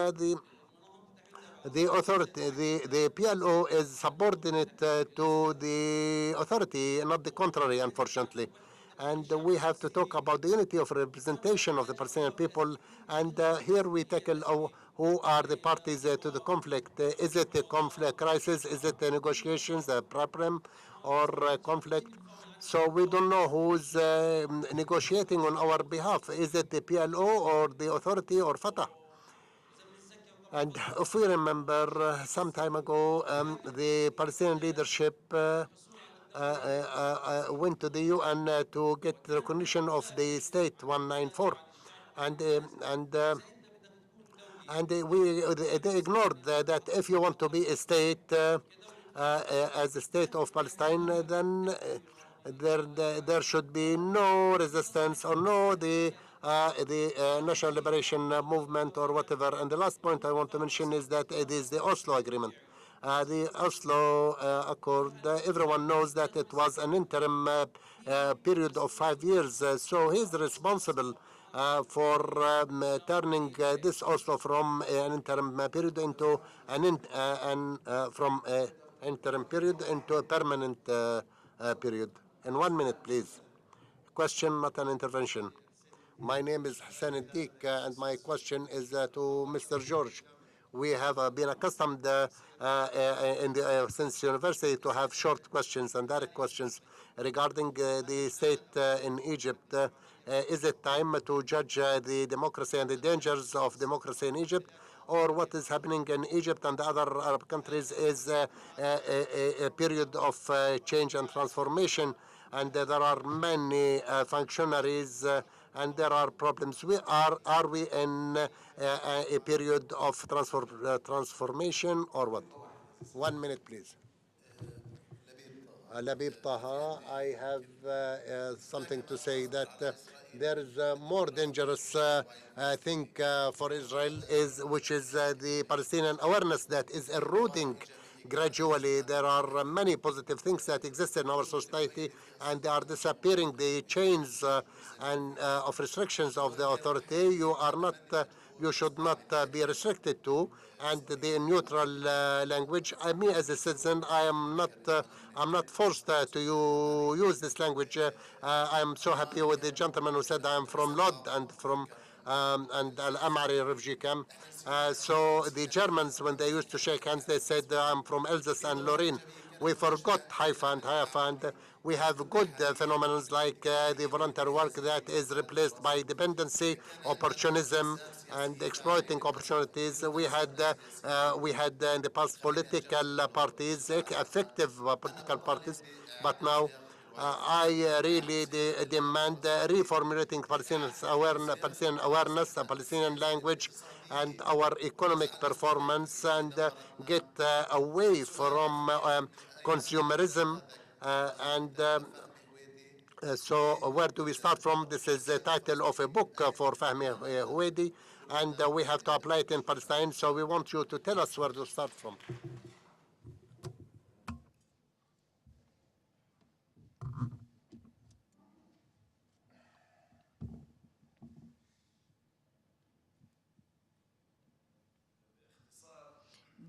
the authority, the PLO is subordinate to the authority, not the contrary, unfortunately. And we have to talk about the unity of representation of the Palestinian people. And here we tackle who are the parties to the conflict. Is it a conflict crisis? Is it a negotiations, a problem, or a conflict? So we don't know who's negotiating on our behalf. Is it the PLO or the authority or Fatah? And if we remember, some time ago, the Palestinian leadership went to the UN to get recognition of the state 194, and they ignored that if you want to be a state as a state of Palestine, then there should be no resistance or no the national liberation movement or whatever. And the last point I want to mention is that it is the Oslo Agreement. The Oslo Accord, everyone knows that it was an interim period of 5 years. So he's responsible for turning this Oslo from an interim period into from interim period into a permanent period. In 1 minute, please. Question, not an intervention. My name is Hassan Addik, and my question is to Mr. George. We have been accustomed since university to have short questions and direct questions regarding the state in Egypt. Is it time to judge the democracy and the dangers of democracy in Egypt? Or what is happening in Egypt and the other Arab countries is a period of change and transformation, and there are many functionaries and there are problems. Are we in a period of transformation or what? 1 minute, please. Labib Taha, I have something to say that there is a more dangerous thing for Israel, which is the Palestinian awareness that is eroding gradually. There are many positive things that exist in our society, and they are disappearing. The chains of restrictions of the authority, you should not be restricted to, and the neutral language. Me as a citizen, I'm not forced to use this language. I'm so happy with the gentleman who said I'm from Lod and from and Al Amari refugee camp. So the Germans, when they used to shake hands, they said I'm from Alsace and Lorraine. We forgot Haifa and Haifa, and we have good phenomena like the volunteer work that is replaced by dependency, opportunism, and exploiting opportunities. We had in the past political parties, effective political parties, but now I really demand reformulating Palestinian awareness, Palestinian language, and our economic performance, and get away from consumerism and So where do we start from? This is the title of a book for Fahmi Huwaidi, and we have to apply it in Palestine. So we want you to tell us where to start from.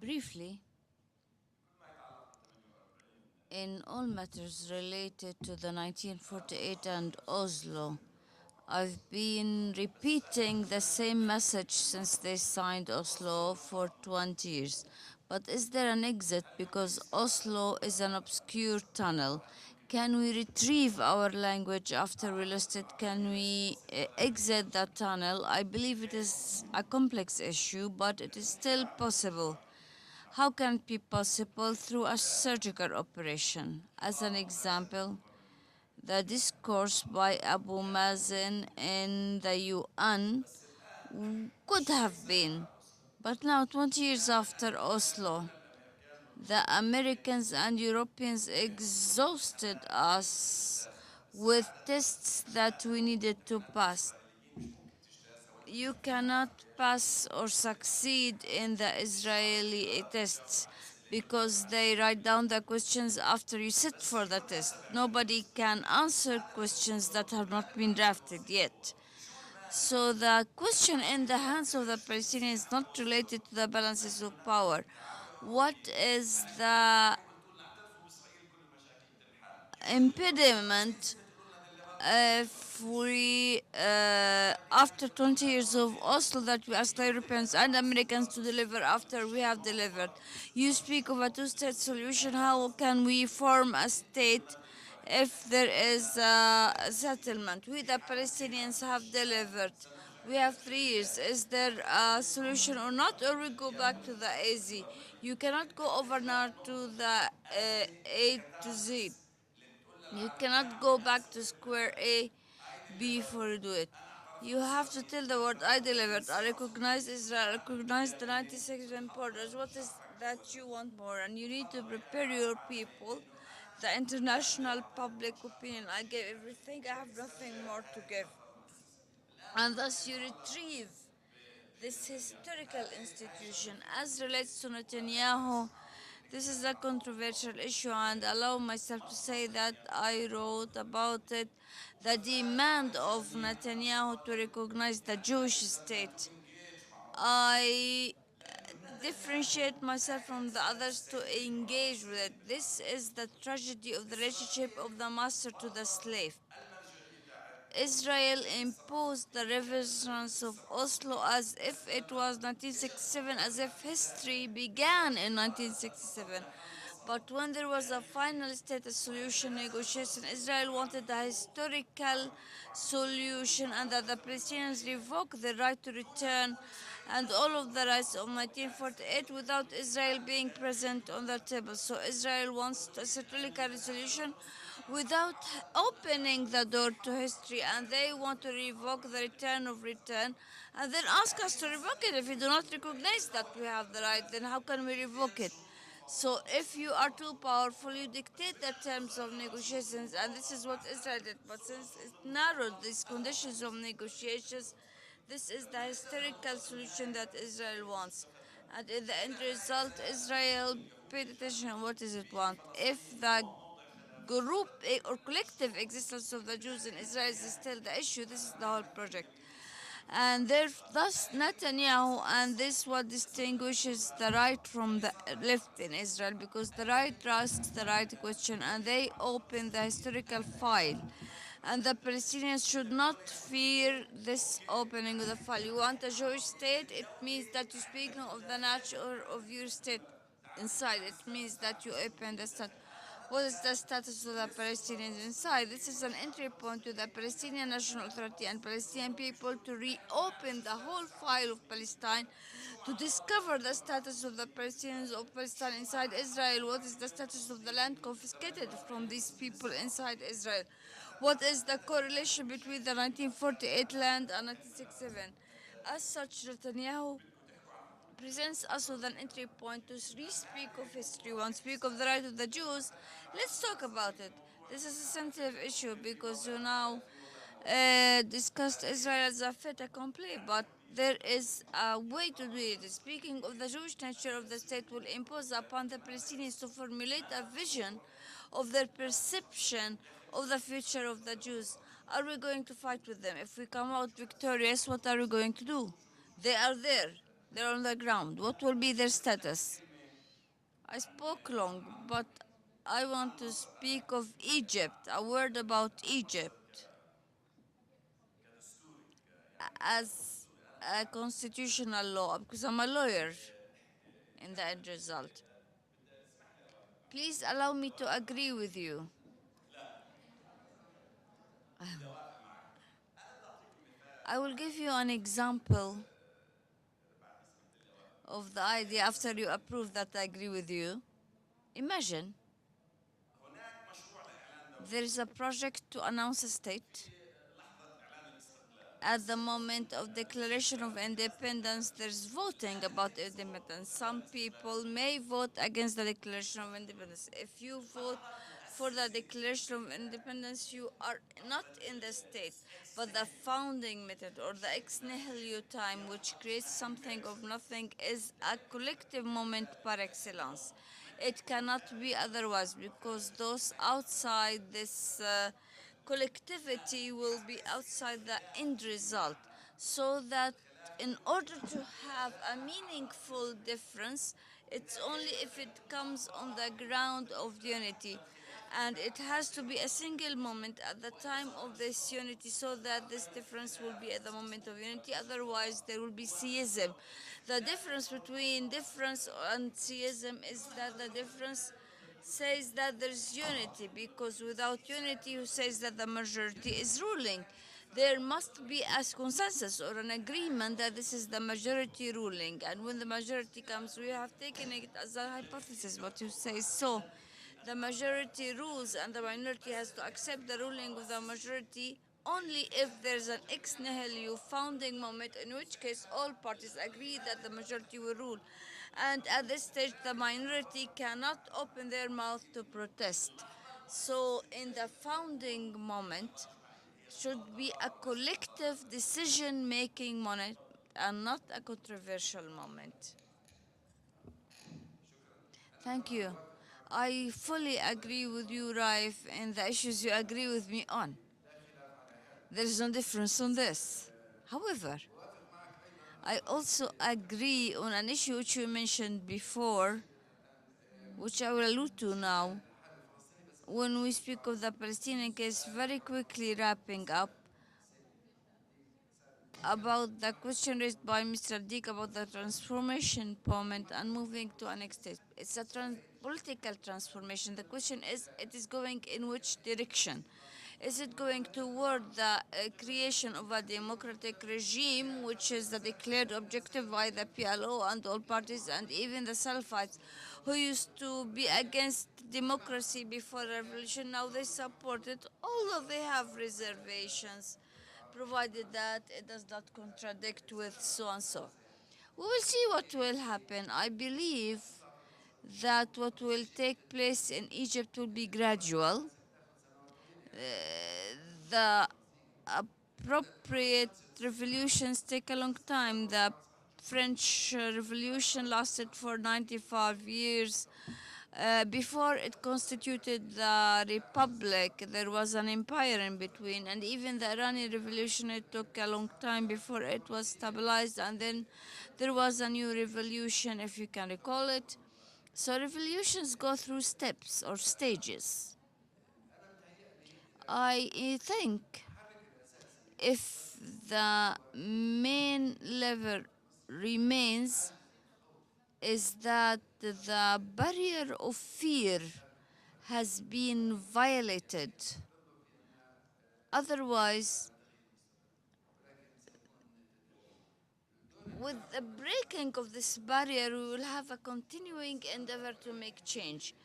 Briefly, in all matters related to the 1948 and Oslo, I've been repeating the same message since they signed Oslo for 20 years. But is there an exit? Because Oslo is an obscure tunnel. Can we retrieve our language after we lost it? Can we exit that tunnel? I believe it is a complex issue, but it is still possible. How can it be possible? Through a surgical operation. As an example, the discourse by Abu Mazen in the UN could have been. But now, 20 years after Oslo, the Americans and Europeans exhausted us with tests that we needed to pass. You cannot pass or succeed in the Israeli tests because they write down the questions after you sit for the test. Nobody can answer questions that have not been drafted yet. So the question in the hands of the Palestinians is not related to the balances of power. What is the impediment if we, after 20 years of Oslo, that we ask the Europeans and Americans to deliver after we have delivered? You speak of a two-state solution. How can we form a state if there is a settlement? We, the Palestinians, have delivered. We have 3 years. Is there a solution or not? Or we go back to the AZ? You cannot go overnight to the A to Z. You cannot go back to square A before you do it. You have to tell the world, I delivered. I recognize Israel. I recognize the 96 borders. What is that you want more? And you need to prepare your people, the international public opinion. I gave everything. I have nothing more to give. And thus you retrieve this historical institution. As relates to Netanyahu, this is a controversial issue, and allow myself to say that I wrote about it, the demand of Netanyahu to recognize the Jewish state. I differentiate myself from the others to engage with it. This is the tragedy of the relationship of the master to the slave. Israel imposed the reverence of Oslo as if it was 1967, as if history began in 1967. But when there was a final status solution negotiation, Israel wanted a historical solution and that the Palestinians revoke the right to return and all of the rights of 1948 without Israel being present on the table. So Israel wants a historical resolution without opening the door to history, and they want to revoke the return of return and then ask us to revoke it. If we do not recognize that we have the right, then how can we revoke it? So if you are too powerful, you dictate the terms of negotiations, and this is what Israel did. But since it narrowed these conditions of negotiations, this is the historical solution that Israel wants. And in the end result, Israel paid attention what does it want. If the group or collective existence of the Jews in Israel is still the issue, this is the whole project. And thus Netanyahu, and this what distinguishes the right from the left in Israel, because the right asks the right question and they open the historical file. And the Palestinians should not fear this opening of the file. You want a Jewish state, it means that you speak of the nature of your state inside. It means that you open the state. What is the status of the Palestinians inside? This is an entry point to the Palestinian National Authority and Palestinian people to reopen the whole file of Palestine, to discover the status of the Palestinians of Palestine inside Israel. What is the status of the land confiscated from these people inside Israel? What is the correlation between the 1948 land and 1967? As such, Netanyahu presents us with an entry point to re-speak of history. One speak of the right of the Jews. Let's talk about it. This is a sensitive issue because you now discussed Israel as a fait accompli, but there is a way to do it. Speaking of the Jewish nature of the state will impose upon the Palestinians to formulate a vision of their perception of the future of the Jews. Are we going to fight with them? If we come out victorious, what are we going to do? They are there. They're on the ground. What will be their status? I spoke long, but I want to speak of Egypt, a word about Egypt as a constitutional law, because I'm a lawyer in the end result. Please allow me to agree with you. I will give you an example of the idea after you approve that I agree with you. Imagine there is a project to announce a state. At the moment of declaration of independence, there's voting about independence. Some people may vote against the declaration of independence. If you vote for the declaration of independence, you are not in the state, but the founding method or the ex nihilo time, which creates something of nothing, is a collective moment par excellence. It cannot be otherwise because those outside this collectivity will be outside the end result. So that in order to have a meaningful difference, it's only if it comes on the ground of unity. And it has to be a single moment at the time of this unity so that this difference will be at the moment of unity. Otherwise, there will be theism. The difference between difference and theism is that the difference says that there's unity, because without unity, who says that the majority is ruling? There must be a consensus or an agreement that this is the majority ruling. And when the majority comes, we have taken it as a hypothesis, but you say so. The majority rules and the minority has to accept the ruling of the majority only if there's an ex nihilo founding moment, in which case all parties agree that the majority will rule. And at this stage, the minority cannot open their mouth to protest. So, in the founding moment, should be a collective decision making moment and not a controversial moment. Thank you. I fully agree with you, Raif, in the issues you agree with me on. There is no difference on this. However, I also agree on an issue which you mentioned before, which I will allude to now. When we speak of the Palestinian case, very quickly wrapping up, about the question raised by Mr. Dick about the transformation moment and moving to a next stage. It's a political transformation. The question is, it is going in which direction? Is it going toward the creation of a democratic regime, which is the declared objective by the PLO and all parties and even the Salafites, who used to be against democracy before the revolution? Now they support it, although they have reservations, provided that it does not contradict with so and so. We will see what will happen. I believe that what will take place in Egypt will be gradual. The appropriate revolutions take a long time. The French Revolution lasted for 95 years. Before it constituted the republic, there was an empire in between, and even the Iranian Revolution, it took a long time before it was stabilized, and then there was a new revolution, if you can recall it. So revolutions go through steps or stages. I think if the main lever remains is that the barrier of fear has been violated. Otherwise, with the breaking of this barrier, we will have a continuing endeavor to make change.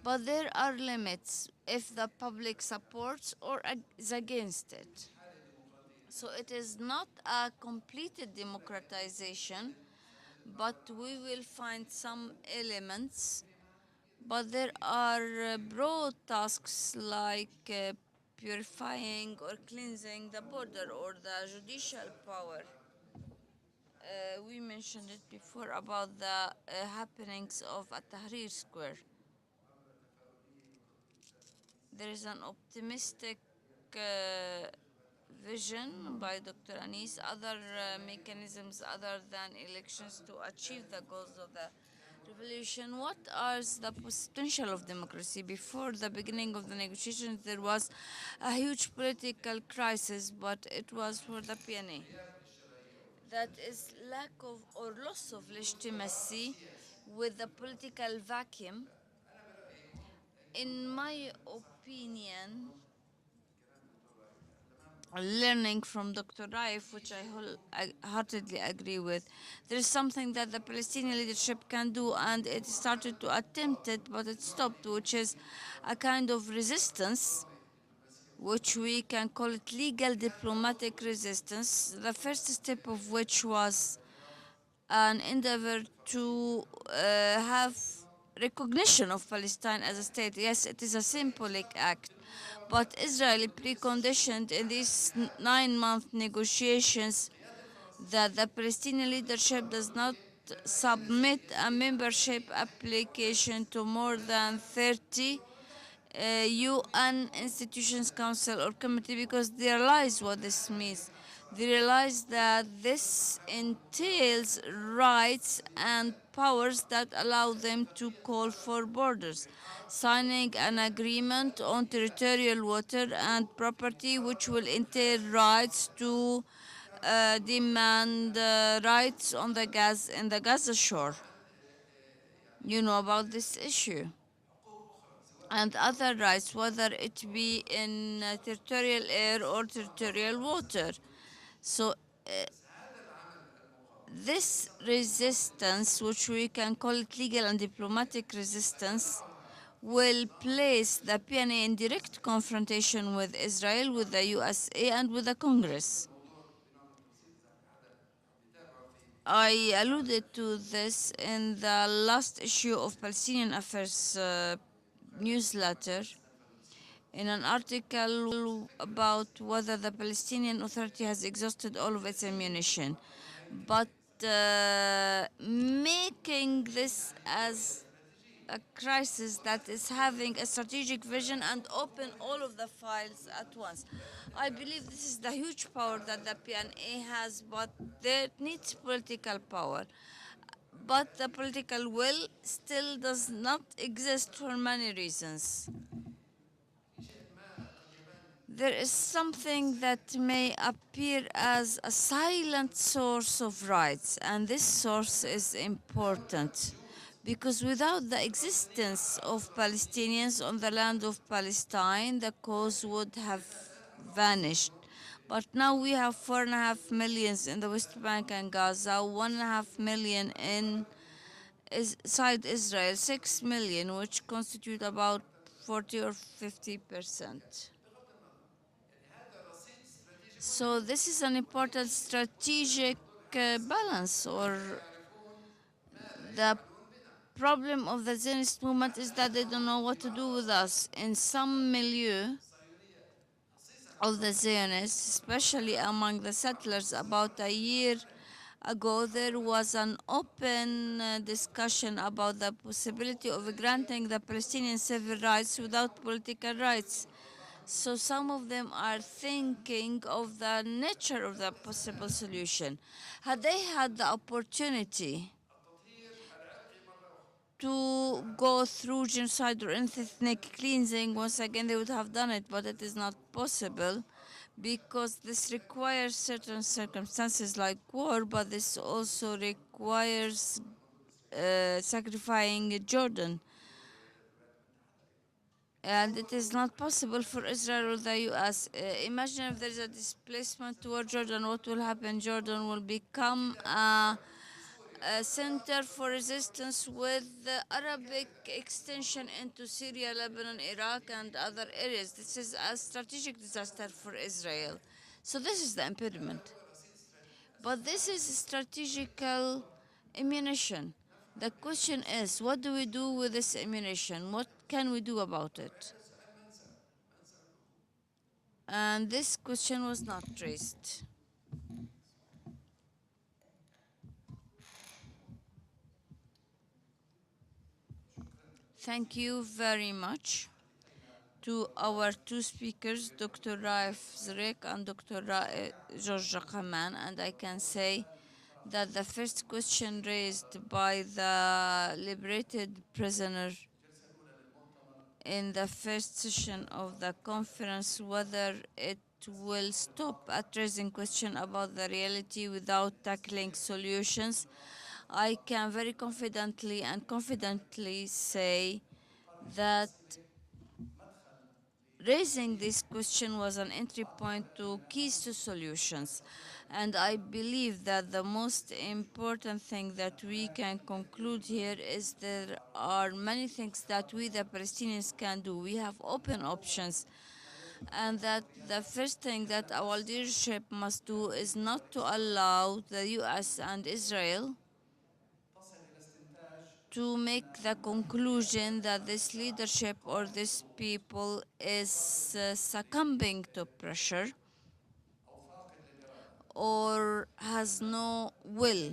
But there are limits if the public supports or is against it. So it is not a completed democratization, but we will find some elements But there are broad tasks like purifying or cleansing the border or the judicial power. We mentioned it before about the happenings of at Tahrir Square. There is an optimistic vision by Dr. Anis, other mechanisms other than elections to achieve the goals of the revolution. What are the potential of democracy? Before the beginning of the negotiations, there was a huge political crisis, but it was for the PNA. That is lack of or loss of legitimacy with the political vacuum. In my opinion, learning from Dr. Raif, which I heartedly agree with, there is something that the Palestinian leadership can do, and it started to attempt it, but it stopped, which is a kind of resistance, which we can call it legal diplomatic resistance, the first step of which was an endeavor to have recognition of Palestine as a state. Yes, it is a symbolic act, but Israel preconditioned in these 9-month negotiations that the Palestinian leadership does not submit a membership application to more than 30 UN institutions, council, or committee because they realize what this means. They realize that this entails rights and powers that allow them to call for borders, signing an agreement on territorial water and property, which will entail rights to demand rights on the gas in the Gaza shore. You know about this issue and other rights, whether it be in territorial air or territorial water. So this resistance, which we can call it legal and diplomatic resistance, will place the PNA in direct confrontation with Israel, with the USA, and with the Congress. I alluded to this in the last issue of Palestinian Affairs newsletter in an article about whether the Palestinian Authority has exhausted all of its ammunition. But making this as a crisis that is having a strategic vision and open all of the files at once. I believe this is the huge power that the PNA has, but there needs political power. But the political will still does not exist for many reasons. There is something that may appear as a silent source of rights, and this source is important because without the existence of Palestinians on the land of Palestine, the cause would have vanished. But now we have 4.5 million in the West Bank and Gaza, 1.5 million inside Israel, 6 million, which constitute about 40 or 50%. So this is an important strategic balance, or the problem of the Zionist movement is that they don't know what to do with us. In some milieu of the Zionists, especially among the settlers, about a year ago, there was an open discussion about the possibility of granting the Palestinian civil rights without political rights. So some of them are thinking of the nature of the possible solution. Had they had the opportunity to go through genocide or ethnic cleansing, once again they would have done it, but it is not possible because this requires certain circumstances like war, but this also requires sacrificing Jordan. And it is not possible for Israel or the US. Imagine if there is a displacement toward Jordan, what will happen? Jordan will become a center for resistance with the Arabic extension into Syria, Lebanon, Iraq, and other areas. This is a strategic disaster for Israel. So this is the impediment. But this is strategical ammunition. The question is, what do we do with this ammunition? What can we do about it? And this question was not raised. Thank you very much to our two speakers, Dr. Raif Zrek and Dr. George Kaman. And I can say that the first question raised by the liberated prisoner in the first session of the conference, whether it will stop at raising question about the reality without tackling solutions, I can very confidently say that raising this question was an entry point to keys to solutions. And I believe that the most important thing that we can conclude here is there are many things that we, the Palestinians, can do. We have open options. And that the first thing that our leadership must do is not to allow the US and Israel to make the conclusion that this leadership or this people is succumbing to pressure or has no will.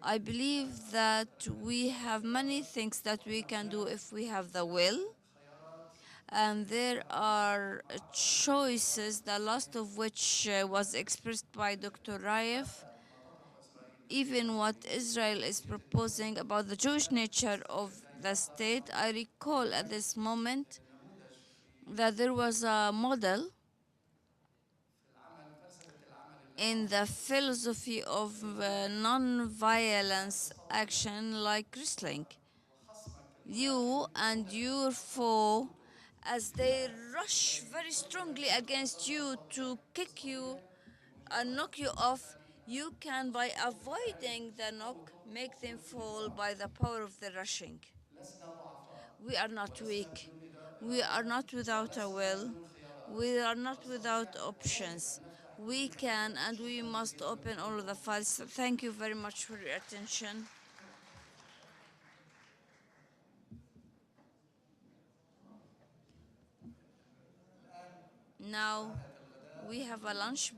I believe that we have many things that we can do if we have the will. And there are choices, the last of which was expressed by Dr. Raif. Even what Israel is proposing about the Jewish nature of the state, I recall at this moment that there was a model in the philosophy of non-violence action like wrestling. You and your foe, as they rush very strongly against you to kick you and knock you off, you can, by avoiding the knock, make them fall by the power of the rushing. We are not weak. We are not without a will. We are not without options. We can and we must open all of the files. Thank you very much for your attention. Now we have a lunch